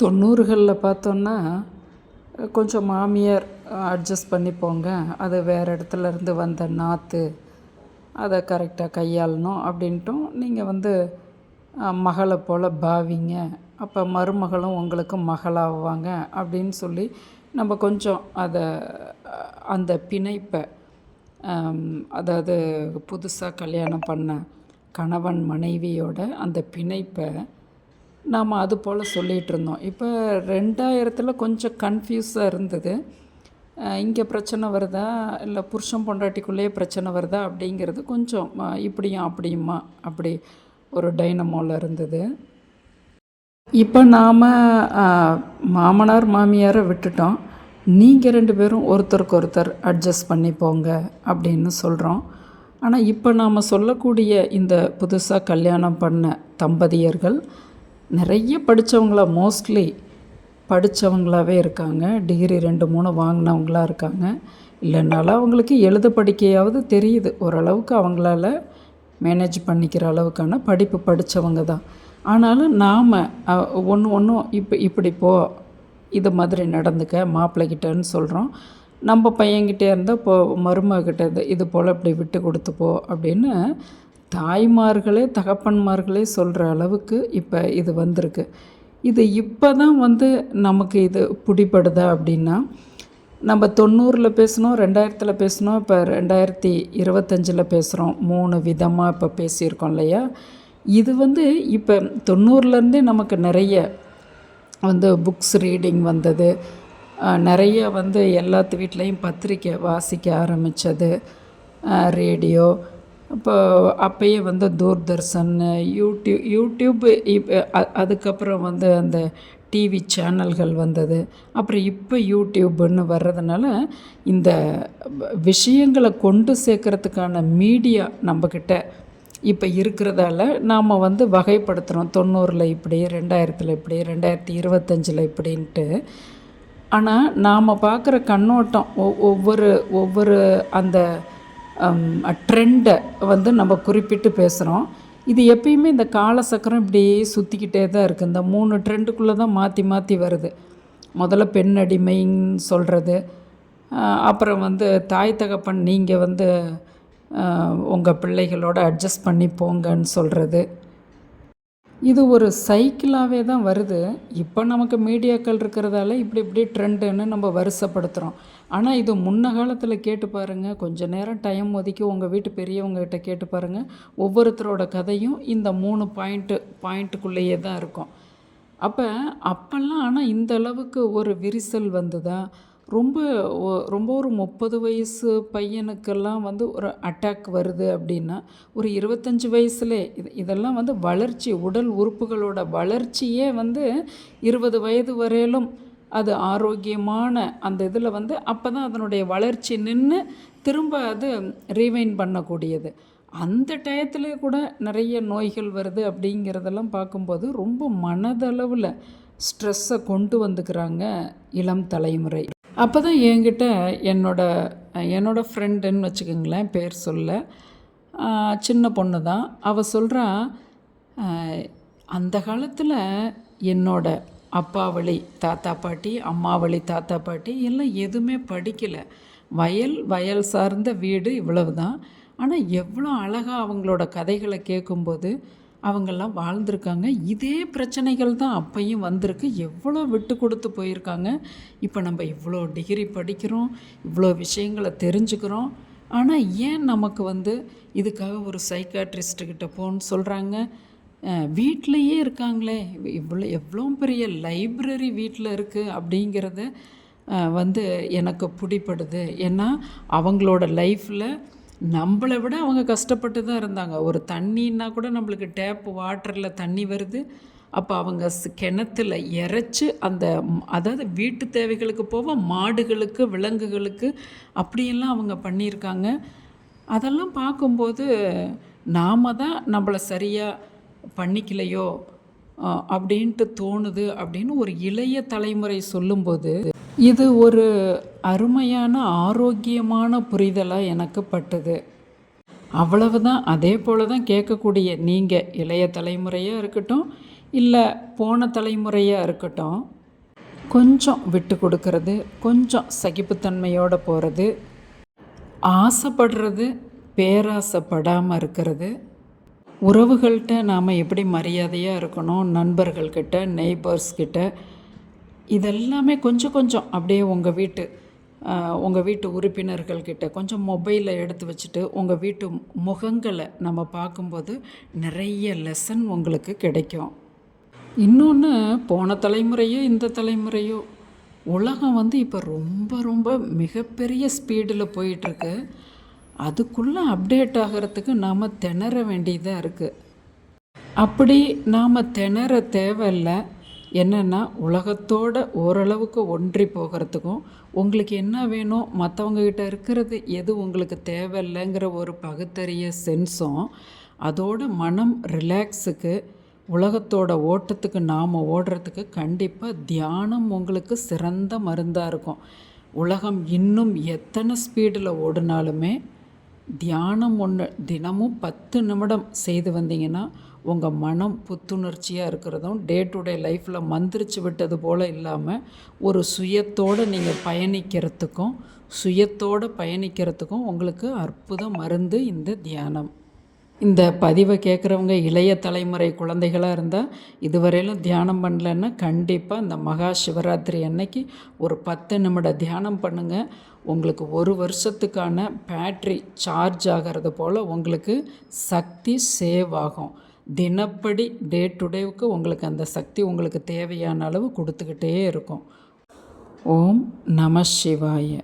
90களில் பார்த்தோன்னா கொஞ்சம் மாமியார் அட்ஜஸ்ட் பண்ணிப்போங்க, அது வேறு இடத்துலேருந்து வந்த நாற்று, அதை கரெக்டாக கையாளணும் அப்படின்ட்டும் நீங்கள் வந்து மகளை போல் பாவிங்க, அப்போ மருமகளும் உங்களுக்கு மகளாவாங்க அப்படின்னு சொல்லி நம்ம கொஞ்சம் அந்த பிணைப்பை, அதாவது புதுசாக கல்யாணம் பண்ண கணவன் மனைவியோட அந்த பிணைப்பை நாம் அது போல் சொல்லிகிட்டு இருந்தோம். இப்போ 2000 கொஞ்சம் கன்ஃப்யூஸாக இருந்தது. இங்கே பிரச்சனை வருதா இல்லை புருஷன் பொண்டாட்டிக்குள்ளேயே பிரச்சனை வருதா அப்படிங்கிறது கொஞ்சம் இப்படியும் அப்படியுமா அப்படி ஒரு டைனமோவில் இருந்தது. இப்போ நாம் மாமனார் மாமியாரை விட்டுட்டோம், நீங்கள் 2 பேரும் ஒருத்தருக்கு ஒருத்தர் அட்ஜஸ்ட் பண்ணிப்போங்க அப்படின்னு சொல்கிறோம். ஆனால் இப்போ நாம் சொல்லக்கூடிய இந்த புதுசாக கல்யாணம் பண்ண தம்பதியர்கள் நிறைய படித்தவங்களா, மோஸ்ட்லி படித்தவங்களாகவே இருக்காங்க, டிகிரி 2-3 வாங்கினவங்களாக இருக்காங்க. இல்லைனாலும் அவங்களுக்கு எழுத படிக்கையாவது தெரியுது, ஓரளவுக்கு அவங்களால மேனேஜ் பண்ணிக்கிற அளவுக்கான படிப்பு படித்தவங்க தான். ஆனாலும் நாம் ஒன்றும் இப்படி போ, இது மாதிரி நடந்துக்க மாப்பிள்ளைகிட்டன்னு சொல்கிறோம். நம்ம பையன்கிட்டே இருந்தால் மருமகிட்ட இது போல் இப்படி விட்டு கொடுத்து போ அப்படின்னு தாய்மார்களே தகப்பன்மார்களே சொல்கிற அளவுக்கு இப்போ இது வந்திருக்கு. இது இப்போ தான் வந்து நமக்கு இது பிடிப்படுதா அப்படின்னா, நம்ம 90ல் பேசினோம், 2000 பேசினோம், இப்போ 2025 பேசுகிறோம். 3 விதமாக இப்போ பேசியிருக்கோம் இல்லையா. இது வந்து இப்போ 90லேருந்தே நமக்கு நிறைய வந்து புக்ஸ் ரீடிங் வந்தது, நிறைய வந்து எல்லாத்து வீட்லேயும் பத்திரிக்கை வாசிக்க ஆரம்பித்தது, ரேடியோ, இப்போ அப்போயே வந்து தூர்தர்ஷன், யூடியூப் அதுக்கப்புறம் வந்து அந்த டிவி சேனல்கள் வந்தது. அப்புறம் இப்போ யூடியூப்னு வர்றதுனால இந்த விஷயங்களை கொண்டு சேர்க்கறதுக்கான மீடியா நம்மக்கிட்ட இப்போ இருக்கிறதால நாம் வந்து வகைப்படுத்துகிறோம். 90ல் இப்படி, 2000 இப்படி, 2025 இப்படின்ட்டு. ஆனால் நாம் பார்க்குற கண்ணோட்டம் ஒவ்வொரு அந்த ட்ரெண்டை வந்து நம்ம குறிப்பிட்டு பேசுகிறோம். இது எப்பயுமே இந்த காலசக்கரம் இப்படியே சுற்றிக்கிட்டே தான் இருக்குது. இந்த 3 ட்ரெண்டுக்குள்ளே தான் மாற்றி மாற்றி வருது. முதல்ல பெண் அடிமைன்னு சொல்கிறது, அப்புறம் வந்து தாய் தகப்பன் நீங்கள் வந்து உங்கள் பிள்ளைகளோட அட்ஜஸ்ட் பண்ணி போங்கன்னு சொல்கிறது. இது ஒரு சைக்கிளாகவே தான் வருது. இப்போ நமக்கு மீடியாக்கள் இருக்கிறதால இப்படி ட்ரெண்டுன்னு நம்ம வருஷப்படுத்துகிறோம். ஆனால் இது முன்ன காலத்தில் கேட்டு பாருங்கள், கொஞ்சம் நேரம் டைம் ஒதுக்கி உங்கள் வீட்டு பெரியவங்ககிட்ட கேட்டு பாருங்கள், ஒவ்வொருத்தரோட கதையும் இந்த 3 பாயிண்ட்டுக்குள்ளேயே தான் இருக்கும். அப்போல்லாம் ஆனால் இந்த அளவுக்கு ஒரு விரிசல் வந்துதா? ரொம்ப ஒரு 30 வயசு பையனுக்கெல்லாம் வந்து ஒரு அட்டாக் வருது அப்படின்னா, ஒரு 25 வயசுலே இதெல்லாம் வந்து வளர்ச்சி, உடல் உறுப்புகளோட வளர்ச்சியே வந்து 20 வயது வரையிலும் அது ஆரோக்கியமான அந்த இதில் வந்து அப்போ தான் அதனுடைய வளர்ச்சி நின்று திரும்ப அது ரீவைன் பண்ணக்கூடியது. அந்த டயத்துலேயே கூட நிறைய நோய்கள் வருது அப்படிங்கிறதெல்லாம் பார்க்கும்போது ரொம்ப மனதளவில் ஸ்ட்ரெஸ்ஸை கொண்டு வந்துக்கிறாங்க இளம் தலைமுறை. அப்போ தான் என்கிட்ட என்னோட ஃப்ரெண்டுன்னு வச்சுக்கோங்களேன், பேர் சொல்ல, சின்ன பொண்ணு தான். அவள் சொல்கிறா, அந்த காலத்தில் என்னோட அப்பா வழி தாத்தா பாட்டி, அம்மா வழி தாத்தா பாட்டி எல்லாம் எதுவுமே படிக்கலை, வயல் சார்ந்த வீடு இவ்வளவு தான். ஆனால் எவ்வளோ அழகாக அவங்களோட கதைகளை கேட்கும்போது அவங்கெல்லாம் வாழ்ந்திருக்காங்க. இதே பிரச்சனைகள் தான் அப்பையும் வந்திருக்கு, எவ்வளோ விட்டு கொடுத்து போயிருக்காங்க. இப்போ நம்ம இவ்வளோ டிகிரி படிக்கிறோம், இவ்வளோ விஷயங்களை தெரிஞ்சுக்கிறோம். ஆனால் ஏன் நமக்கு வந்து இதுக்காக ஒரு சைக்காட்ரிஸ்ட்டுக்கிட்ட போன்னு சொல்கிறாங்க? வீட்டிலையே இருக்காங்களே, எவ்வளோ பெரிய லைப்ரரி வீட்டில் இருக்குது அப்படிங்கிறத வந்து எனக்கு பிடிப்படுது. ஏன்னா அவங்களோட லைஃப்பில் நம்மளை விட அவங்க கஷ்டப்பட்டு தான் இருந்தாங்க. ஒரு தண்ணின்னா கூட நம்மளுக்கு டேப் வாட்டரில் தண்ணி வருது, அப்போ அவங்க கிணத்துல இறைச்சி அதாவது வீட்டு தேவைகளுக்கு போக மாடுகளுக்கு விலங்குகளுக்கு அப்படியெல்லாம் அவங்க பண்ணியிருக்காங்க. அதெல்லாம் பார்க்கும்போது நாம் தான் நம்மளை சரியாக பண்ணிக்கலையோ அப்படின்ட்டு தோணுது அப்படின்னு ஒரு இளைய தலைமுறை சொல்லும்போது இது ஒரு அருமையான ஆரோக்கியமான புரிதலாக எனக்கு பட்டுது. அவ்வளவு தான். அதே போல் தான் கேட்கக்கூடிய நீங்கள் இளைய தலைமுறையாக இருக்கட்டும், இல்லை போன தலைமுறையாக இருக்கட்டும், கொஞ்சம் விட்டு கொடுக்கறது, கொஞ்சம் சகிப்புத்தன்மையோடு போகிறது, ஆசைப்படுறது, பேராசைப்படாமல் இருக்கிறது, உறவுகள்கிட்ட நாம் எப்படி மரியாதையாக இருக்கணும், நண்பர்கள்கிட்ட, நெய்பர்ஸ்கிட்ட, இதெல்லாமே கொஞ்சம் கொஞ்சம் அப்படியே உங்கள் வீட்டு உறுப்பினர்கள்கிட்ட கொஞ்சம் மொபைலை எடுத்து வச்சுட்டு உங்கள் வீட்டு முகங்களை நம்ம பார்க்கும்போது நிறைய லெசன் உங்களுக்கு கிடைக்கும். இன்னொன்று, போன தலைமுறையோ இந்த தலைமுறையோ உலகம் இப்போ ரொம்ப ரொம்ப மிகப்பெரிய ஸ்பீடில் போயிட்டுருக்கு. அதுக்குள்ளே அப்டேட் ஆகிறதுக்கு நாம் திணற வேண்டியதாக இருக்குது. அப்படி நாம் திணற தேவையில்லை. என்னென்னா, உலகத்தோட ஓரளவுக்கு ஒன்றி போகிறதுக்கும், உங்களுக்கு என்ன வேணும், மற்றவங்கக்கிட்ட இருக்கிறது எது உங்களுக்கு தேவையில்லைங்கிற ஒரு பகுத்தறிய சென்ஸும், அதோட மனம் ரிலாக்ஸுக்கு, உலகத்தோட ஓட்டத்துக்கு நாம் ஓடுறதுக்கு கண்டிப்பாக தியானம் உங்களுக்கு சிறந்த மருந்தாக இருக்கும். உலகம் இன்னும் எத்தனை ஸ்பீடில் ஓடினாலுமே தியானம் ஒன்று தினமும் 10 நிமிடம் செய்து வந்தீங்கன்னா உங்கள் மனம் புத்துணர்ச்சியாக இருக்கிறதும், டே டு டே லைஃப்பில் மந்திரிச்சு விட்டது போல் இல்லாமல் ஒரு சுயத்தோடு நீங்கள் பயணிக்கிறதுக்கும் உங்களுக்கு அற்புத மருந்து இந்த தியானம். இந்த பதிவை கேட்குறவங்க இளைய தலைமுறை குழந்தைகளாக இருந்தால், இதுவரையிலும் தியானம் பண்ணலன்னா கண்டிப்பாக இந்த மகா சிவராத்திரி அன்னைக்கு ஒரு 10 நிமிட தியானம் பண்ணுங்கள். உங்களுக்கு 1 வருஷத்துக்கான பேட்ரி சார்ஜ் ஆகிறது போல் உங்களுக்கு சக்தி சேவ் ஆகும். தினப்படி டே டு டேவுக்கு உங்களுக்கு அந்த சக்தி உங்களுக்கு தேவையான அளவு கொடுத்துக்கிட்டே இருக்கும். ஓம் நம சிவாய.